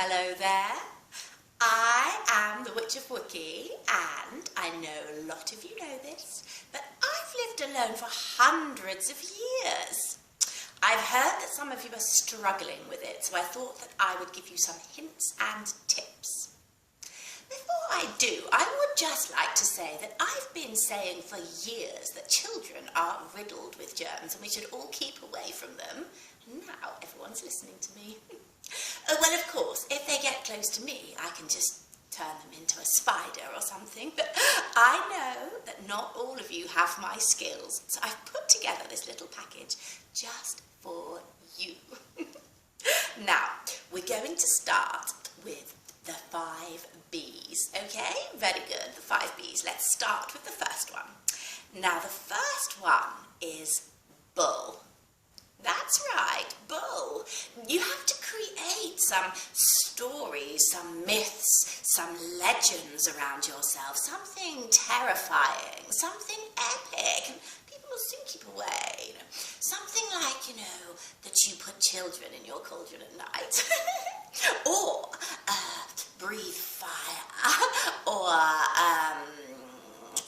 Hello there. I am the Witch of Wookey, and I know a lot of you know this, but I've lived alone for hundreds of years. I've heard that some of you are struggling with it, so I thought that I would give you some hints and tips. Before I do, I would just like to say that I've been saying for years that children are riddled with germs and we should all keep away from them. Now everyone's listening to me. Well, of course, if they get close to me, I can just turn them into a spider or something, but I know that not all of you have my skills, so I've put together this little package just for you. Now, we're going to start with the 5 B's, okay? Very good, the 5 B's. Let's start with the first one. Now, the first one is bull. That's right, bull. You have to create some stories, some myths, some legends around yourself, something terrifying, something epic. People will soon keep away. Something like, that you put children in your cauldron at night. Or breathe fire. Or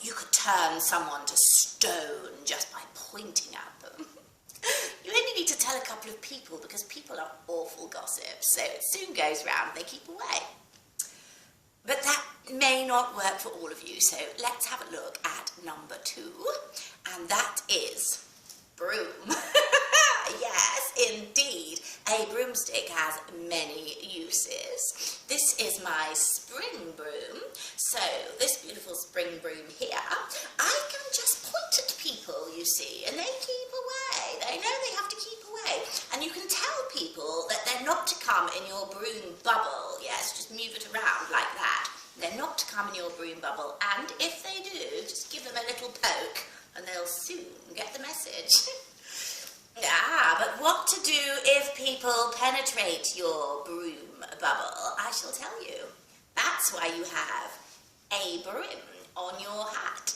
you could turn someone to stone just by pointing at them. You only need to tell a couple of people because people are awful gossips, so it soon goes round, they keep away. But that may not work for all of you, so let's have a look at number 2, and that is broom. Yes, indeed, a broomstick has many uses. This is my spring broom, so this beautiful spring broom here, I can just point at people, you see, and they keep away. They know they have to keep away, and you can tell people that they're not to come in your broom bubble. Yes, just move it around like that. They're not to come in your broom bubble, and if they do, just give them a little poke, and they'll soon get the message. Yeah, but what to do if people penetrate your broom bubble, I shall tell you. That's why you have a brim on your hat.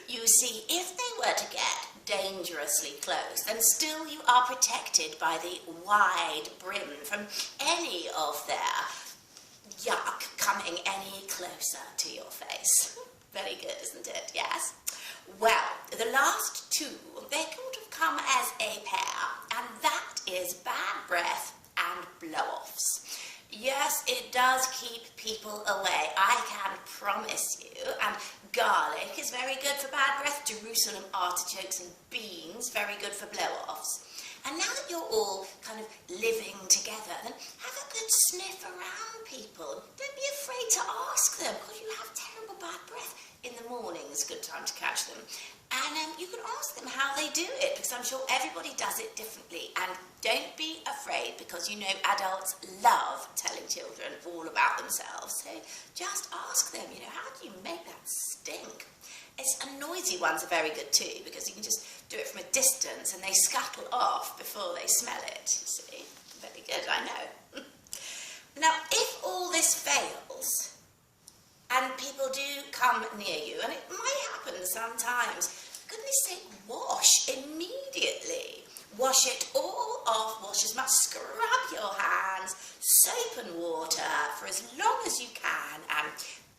You see, if they were to get dangerously close, then still you are protected by the wide brim from any of their yuck coming any closer to your face. Very good, isn't it? Yes? Well, the last 2, they sort of come as a pair, and that is bad breath and blow-offs. Yes, it does keep people away, I can promise you, and garlic is very good for bad breath, Jerusalem artichokes and beans, very good for blow-offs. And now that you're all kind of living together, then have a good sniff around people. Don't be afraid to ask them, because you have terrible bad breath. In the morning is a good time to catch them. And you can ask them how they do it, because I'm sure everybody does it differently. And don't be afraid, because adults love telling children all about themselves. So just ask them, how do you make that stink? And noisy ones are very good too, because you can just do it from a distance and they scuttle off before they smell it, you see. Very good, I know. Now, if all this fails, and people do come near you, and it might happen sometimes, for goodness sake, wash immediately. Wash it all off, wash as much, scrub your hands, soap and water for as long as you can, and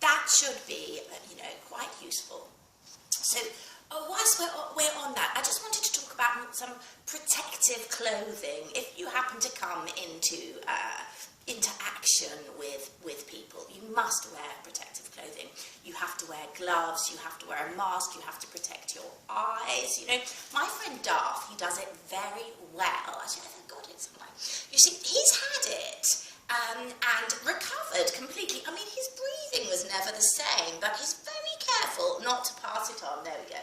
that should be, quite useful. So, whilst we're on that, I just wanted to talk about some protective clothing. If you happen to come into interaction with people, you must wear protective clothing. You have to wear gloves, you have to wear a mask, you have to protect your eyes. My friend Darth, he does it very well. Actually, I think I got it somewhere. You see, he's had it and recovered completely. I mean, his breathing was never the same, but he's very careful not to pass it on. There we go.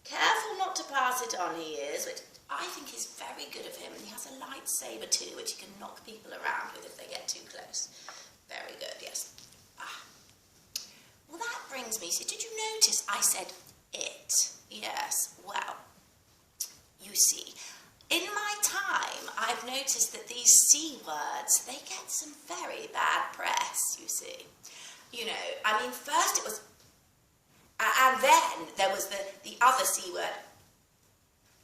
Careful not to pass it on, he is, which I think is very good of him. And he has a lightsaber too, which he can knock people around with if they get too close. Very good, yes. Well, that brings me, so did you notice I said it? Yes, well, you see, in my time, I've noticed that these C words, they get some very bad press, you see. First it was, and then there was the other C word.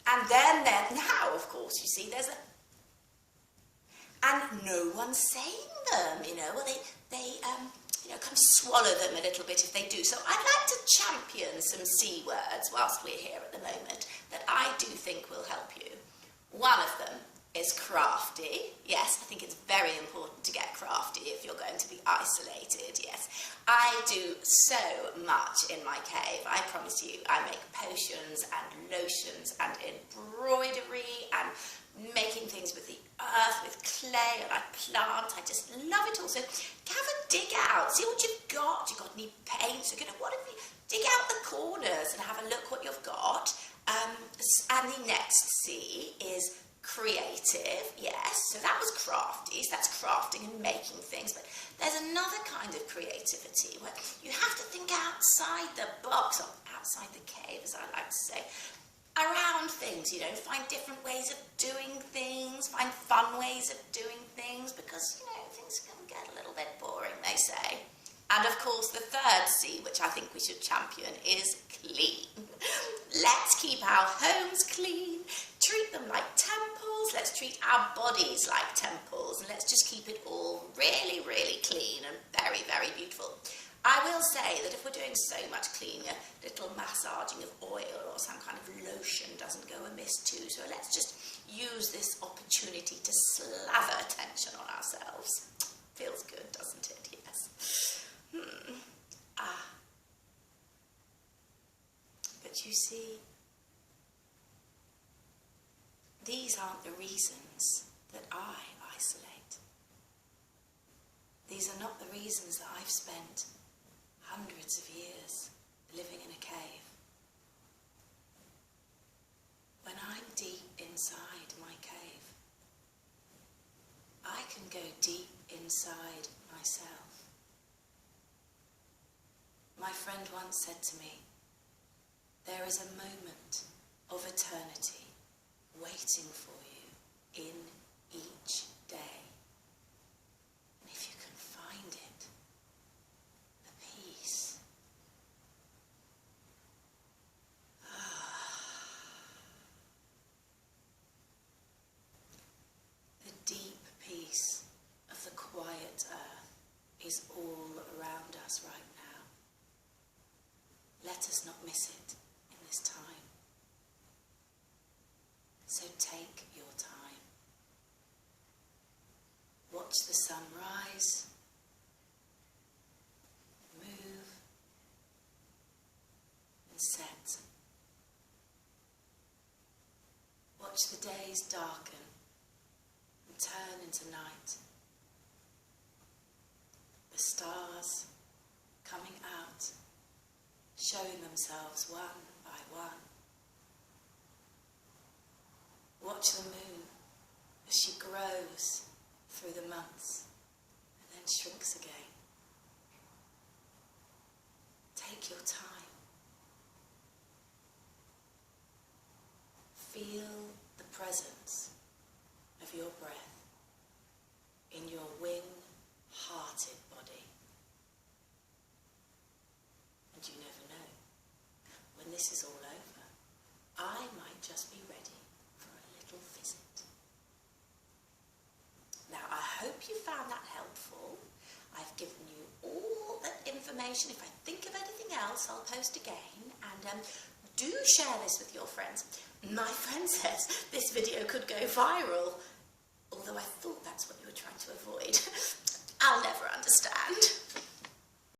And then now, of course, you see, there's a, and no one's saying them, you know, or they you know, kind of swallow them a little bit if they do. So I'd like to champion some C words whilst we're here at the moment that I do think will help you. One of them is crafty. Yes, I think it's very important to get crafty if you're going to be isolated, yes. I do so much in my cave. I promise you, I make potions and lotions and embroidery and making things with the earth, with clay, and I plant. I just love it all. So have a dig out, see what you've got. You've got any paints, you know, what if you dig out the corners and have a look what you've got. And the next C is creative, yes, so that was crafty, so that's crafting and making things, but there's another kind of creativity where you have to think outside the box, or outside the cave, as I like to say, around things, you know, find different ways of doing things, find fun ways of doing things, because, you know, things can get a little bit boring, they say. And of course, the third C, which I think we should champion, is clean. Let's keep our homes clean, treat them like temples, let's treat our bodies like temples, and let's just keep it all really, really clean and very, very beautiful. I will say that if we're doing so much cleaning, a little massaging of oil or some kind of lotion doesn't go amiss too, so let's just use this opportunity to slather tension on ourselves. Feels good, doesn't it? Yes. But you see, these aren't the reasons that I isolate. These are not the reasons that I've spent hundreds of years living in a cave. When I'm deep inside my cave, I can go deep inside myself. My friend once said to me, there is a moment of eternity waiting for you in each day. And if you can find it, the peace. The deep peace of the quiet earth is all around us right now. Let us not miss it in this time. So take your time. Watch the sun rise, move, and set. Watch the days darken and turn into night. The stars coming out, showing themselves one by one. Watch the moon as she grows through the months and then shrinks again. Take your time. Feel the presence of your breath in your wing-hearted body. And you never know, when this is all over, I might just be ready for a little visit. Now, I hope you found that helpful. I've given you all that information. If I think of anything else, I'll post again. And do share this with your friends. My friend says this video could go viral, although I thought that's what you were trying to avoid.